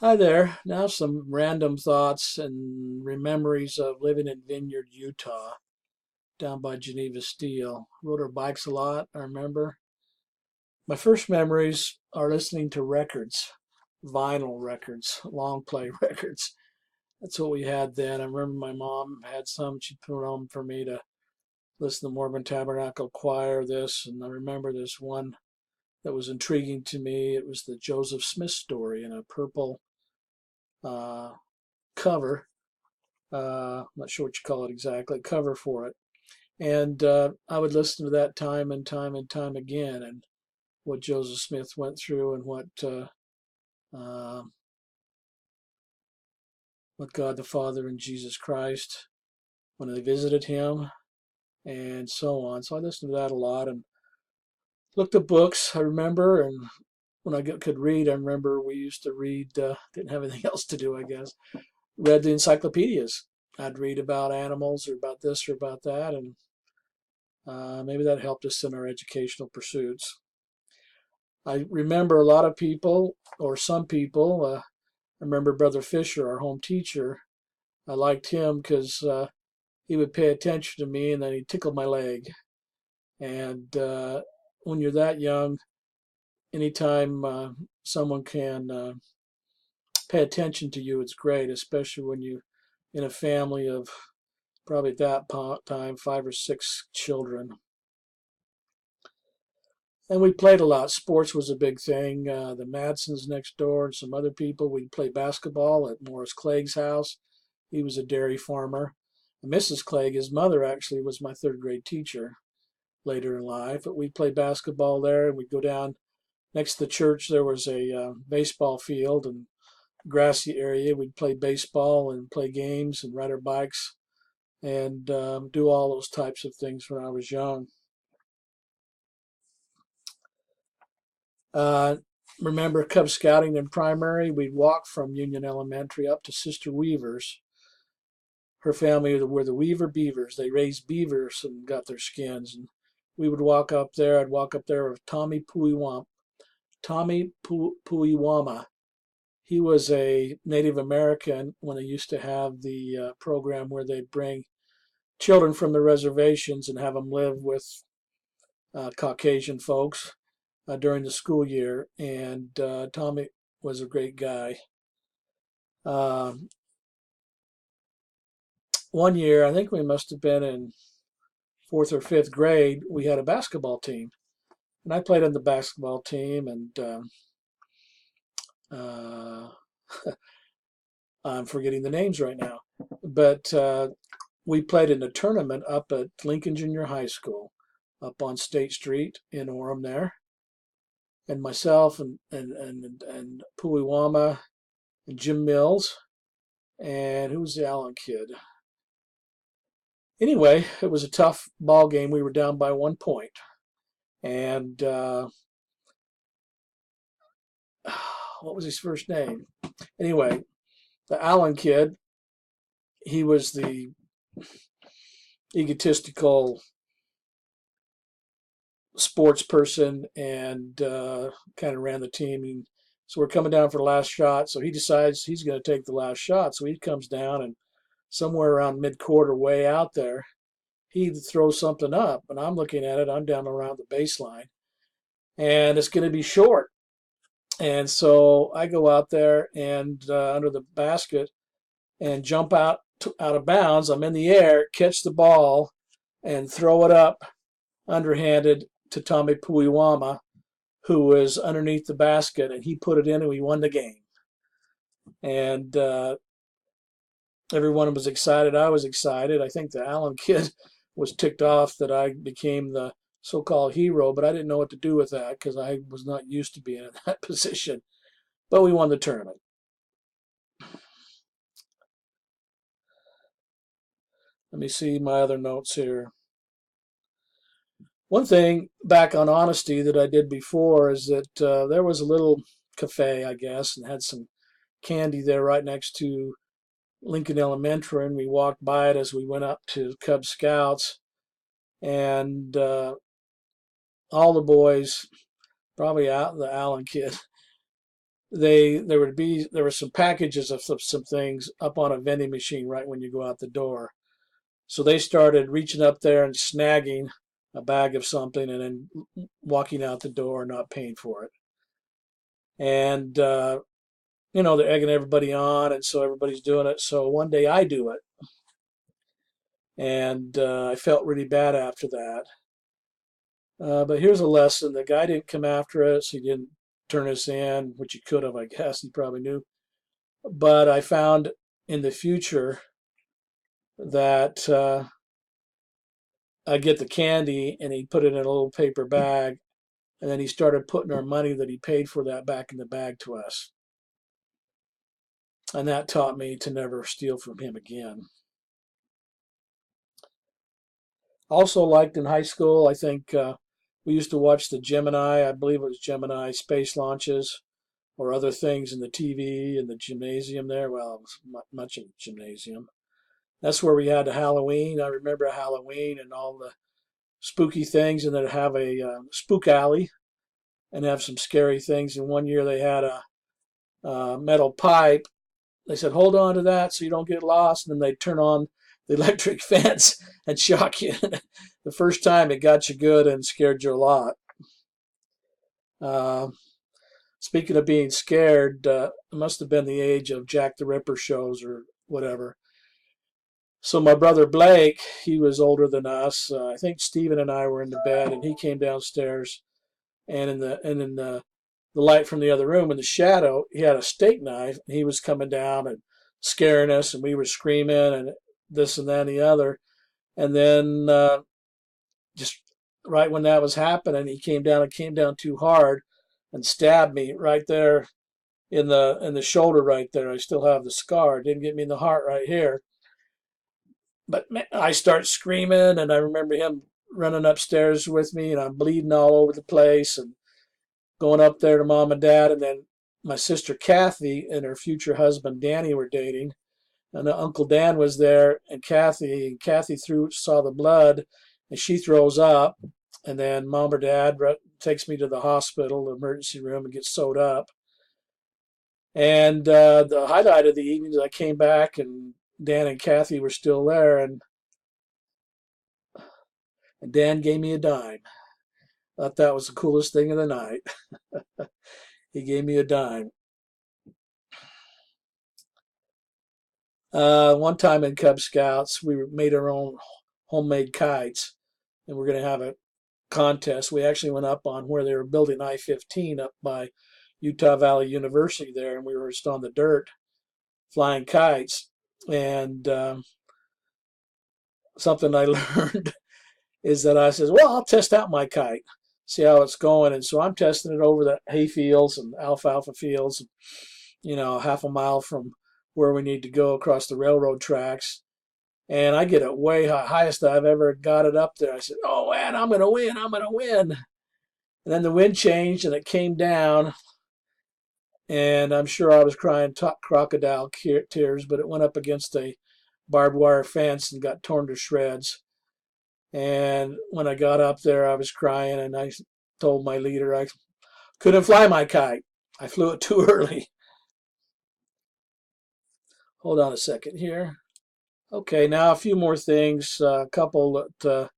Hi there. Now some random thoughts and memories of living in Vineyard, Utah, down by Geneva Steel. Rode our bikes a lot, I remember. My first memories are listening to records, vinyl records, long play records. That's what we had then. I remember my mom had some. She'd put on for me to listen to Mormon Tabernacle Choir, this. And I remember this one that was intriguing to me. It was the Joseph Smith story in a purple uh, cover. I'm not sure what you call it exactly, cover for it. And I would listen to that time and time and time again, and what Joseph Smith went through, and uh, what God the Father and Jesus Christ when they visited him, and so on. So I listened to that a lot and looked at books. I remember, and when could read, I remember we used to read. Didn't have anything else to do, I guess. Read the encyclopedias. I'd read about animals or about this or about that, and maybe that helped us in our educational pursuits. I remember a lot of people, or some people. I remember Brother Fisher, our home teacher. I liked him because he would pay attention to me and then he'd tickle my leg. And when you're that young, anytime someone can pay attention to you, it's great, especially when you in a family of probably at that time 5 or 6 children. And we played a lot. Sports was a big thing. The Madsons next door and some other people. We'd play basketball at Morris Clegg's house. He was a dairy farmer. And Mrs. Clegg, his mother, actually was my third grade teacher later in life. But we'd play basketball there, and we'd go down next to the church. There was a baseball field and grassy area. We'd play baseball and play games and ride our bikes and do all those types of things when I was young. Uh, Remember Cub Scouting in primary? We'd walk from Union Elementary up to Sister Weaver's. Her family were the Weaver Beavers. They raised beavers and got their skins. And we would walk up there. I'd walk up there with Tommy Puiwama. He was a Native American when they used to have the program where they'd bring children from the reservations and have them live with Caucasian folks during the school year, and Tommy was a great guy. Um, One year, I think we must have been in fourth or fifth grade, we had a basketball team, and I played on the basketball team, and uh, I'm forgetting the names right now, but we played in a tournament up at Lincoln Junior High School, up on State Street in Orem there, and myself and Puiwama and Jim Mills, and who was the Allen kid? Anyway, it was a tough ball game. We were down by 1 point, and what was his first name? Anyway, the Allen kid, he was the egotistical sports person and kind of ran the team. So we're coming down for the last shot. So he decides he's going to take the last shot. So he comes down, and somewhere around mid-quarter, way out there, he throws something up. And I'm looking at it. I'm down around the baseline, and it's going to be short. And so I go out there and under the basket and jump out of bounds. I'm in the air, catch the ball, and throw it up underhanded to Tommy Puiwama, who was underneath the basket, and he put it in, and we won the game. And everyone was excited. I was excited. I think the Allen kid was ticked off that I became the so-called hero, but I didn't know what to do with that because I was not used to being in that position. But we won the tournament. Let me see my other notes here. One thing back on honesty that I did before is that there was a little cafe, I guess, and had some candy there right next to Lincoln Elementary, and we walked by it as we went up to Cub Scouts, and all the boys, probably out the Allen kid, there were some packages of some things up on a vending machine right when you go out the door. So they started reaching up there and snagging a bag of something and then walking out the door, not paying for it. And they're egging everybody on, and so everybody's doing it. So one day I do it, and I felt really bad after that. But here's a lesson: the guy didn't come after us. He didn't turn us in, which he could have, I guess. He probably knew. But I found in the future that I'd get the candy, and he'd put it in a little paper bag, and then he started putting our money that he paid for that back in the bag to us. And that taught me to never steal from him again. Also liked in high school, I think we used to watch the Gemini, I believe it was Gemini space launches or other things in the TV in the gymnasium there. Well, it was much of the gymnasium. That's where we had Halloween. I remember Halloween and all the spooky things, and then have a spook alley and have some scary things. And one year they had a metal pipe. They said, hold on to that so you don't get lost. And then they turn on the electric fence and shock you. The first time it got you good and scared you a lot. Speaking of being scared, it must have been the age of Jack the Ripper shows or whatever. So my brother Blake, he was older than us. I think Stephen and I were in the bed, and he came downstairs, and in the light from the other room, in the shadow, he had a steak knife. And he was coming down and scaring us, and we were screaming and this and that and the other. And then just right when that was happening, he came down too hard and stabbed me right there in the shoulder right there. I still have the scar. It didn't get me in the heart right here. But man, I start screaming, and I remember him running upstairs with me, and I'm bleeding all over the place and going up there to mom and dad. And then my sister Kathy and her future husband Danny were dating, and Uncle Dan was there, and Kathy saw the blood, and she throws up, and then mom or dad takes me to the hospital, the emergency room, and gets sewed up. And the highlight of the evening is I came back, and Dan and Kathy were still there, and Dan gave me a dime. I thought that was the coolest thing of the night. He gave me a dime. One time in Cub Scouts, we made our own homemade kites, and we're going to have a contest. We actually went up on where they were building I-15 up by Utah Valley University there, and we were just on the dirt flying kites. And something I learned is that I says, well, I'll test out my kite, see how it's going. And so I'm testing it over the hay fields and alfalfa fields, half a mile from where we need to go across the railroad tracks. And I get it way high, highest I've ever got it up there. I said, oh, man, I'm going to win. I'm going to win. And then the wind changed and it came down. And I'm sure I was crying crocodile tears, but it went up against a barbed wire fence and got torn to shreds. And when I got up there, I was crying, and I told my leader I couldn't fly my kite. I flew it too early. Hold on a second here. Okay, now a few more things. A couple that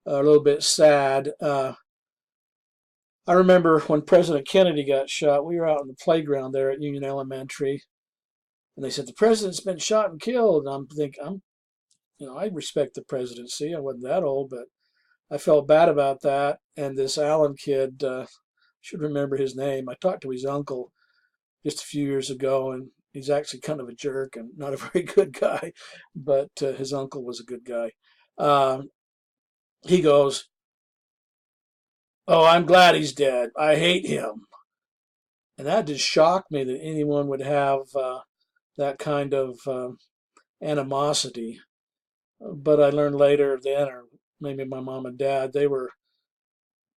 are a little bit sad. I remember when President Kennedy got shot, we were out on the playground there at Union Elementary, and they said, the president's been shot and killed. And I'm thinking, I respect the presidency. I wasn't that old, but I felt bad about that. And this Allen kid, should remember his name. I talked to his uncle just a few years ago, and he's actually kind of a jerk and not a very good guy, but his uncle was a good guy. He goes, oh, I'm glad he's dead. I hate him. And that just shocked me that anyone would have that kind of animosity. But I learned later then, or maybe my mom and dad, they were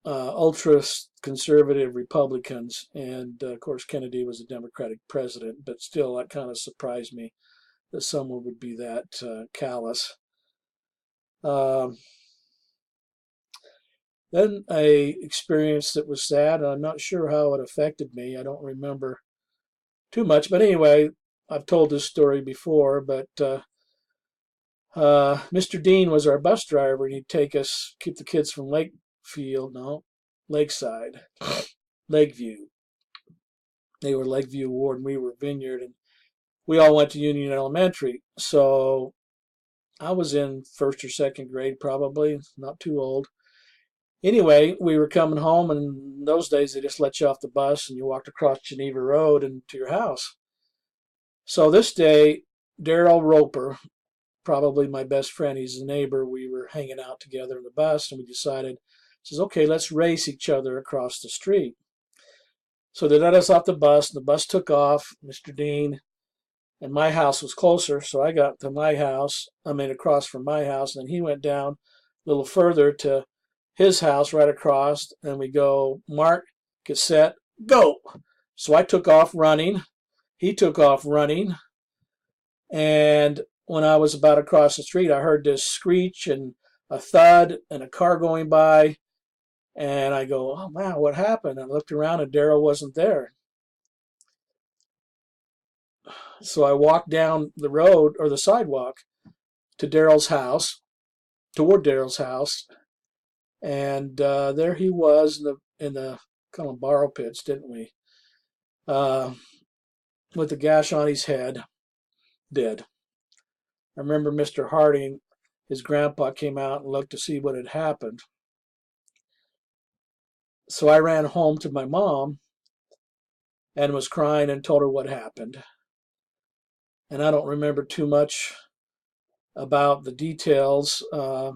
ultra conservative Republicans, and of course Kennedy was a Democratic president. But still, that kind of surprised me that someone would be that callous. Then a experience that was sad, and I'm not sure how it affected me. I don't remember too much. But anyway, I've told this story before, but Mr. Dean was our bus driver, and he'd keep the kids from Lakeside, Lakeview. They were Lakeview Ward, and we were Vineyard, and we all went to Union Elementary. So I was in first or second grade, probably, not too old. Anyway, we were coming home, and in those days they just let you off the bus and you walked across Geneva Road and to your house. So this day, Daryl Roper, probably my best friend, he's a neighbor, we were hanging out together in the bus, and we decided, says, okay, let's race each other across the street. So they let us off the bus, and the bus took off. Mr. Dean and my house was closer, so I got to my house, across from my house, and then he went down a little further to his house right across, and we go, mark, get set, go. So I took off running. He took off running. And when I was about across the street, I heard this screech and a thud and a car going by. And I go, oh, wow, what happened? I looked around and Daryl wasn't there. So I walked down the road or the sidewalk to Daryl's house, toward Daryl's house. And there he was in the kind of borrow pits, didn't we? With the gash on his head, dead. I remember Mr. Harding, his grandpa, came out and looked to see what had happened. So I ran home to my mom and was crying and told her what happened. And I don't remember too much about the details. I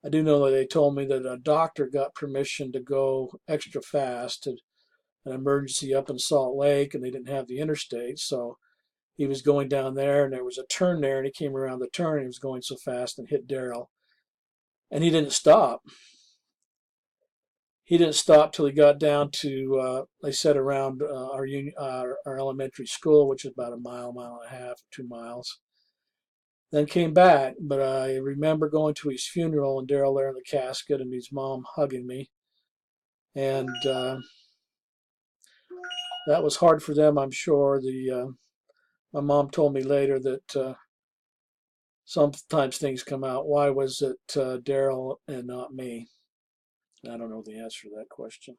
do know that they told me that a doctor got permission to go extra fast to an emergency up in Salt Lake, and they didn't have the interstate. So he was going down there, and there was a turn there, and he came around the turn, and he was going so fast and hit Daryl. And he didn't stop. He didn't stop till he got down to, they said around our elementary school, which is about a mile and a half, 2 miles. Then came back, but I remember going to his funeral and Daryl there in the casket and his mom hugging me. And that was hard for them, I'm sure. My mom told me later that sometimes things come out. Why was it Daryl and not me? I don't know the answer to that question.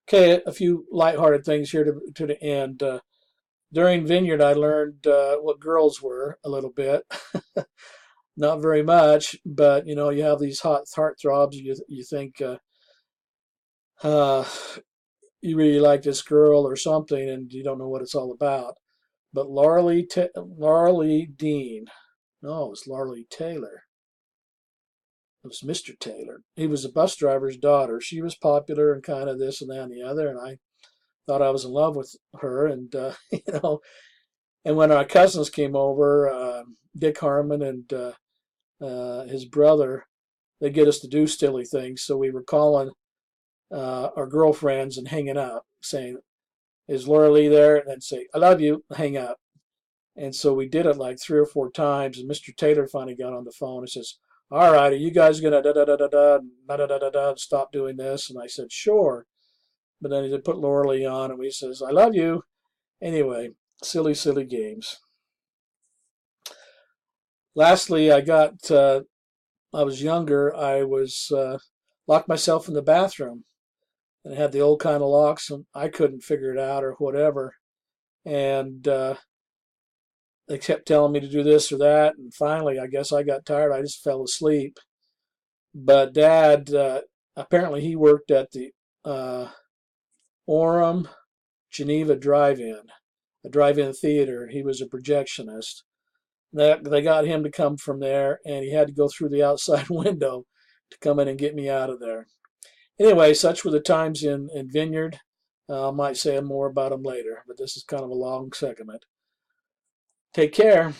Okay, a few lighthearted things here to the end. During Vineyard, I learned what girls were a little bit. Not very much, but you have these hot heartthrobs. You think you really like this girl or something, and you don't know what it's all about. But Lauralee Dean, no, it was Lauralee Taylor. It was Mr. Taylor. He was a bus driver's daughter. She was popular and kind of this and that and the other, and I thought I was in love with her. And and when our cousins came over, Dick Harmon and his brother, they get us to do silly things. So we were calling our girlfriends and hanging up, saying, "Is Laura Lee there?" And then say, "I love you," hang up. And so we did it like 3 or 4 times. And Mr. Taylor finally got on the phone and says, "All right, are you guys gonna stop doing this?" And I said, "Sure." But then he put Laura Lee on, and we says, "I love you." Anyway, silly games. Lastly, I was younger. I was locked myself in the bathroom, and it had the old kind of locks, and I couldn't figure it out or whatever. And they kept telling me to do this or that, and finally, I guess I got tired. I just fell asleep. But Dad, apparently, he worked at the Orem Geneva Drive-In, a drive-in theater. He was a projectionist. They got him to come from there, and he had to go through the outside window to come in and get me out of there. Anyway, such were the times in Vineyard. I might say more about them later, but this is kind of a long segment. Take care.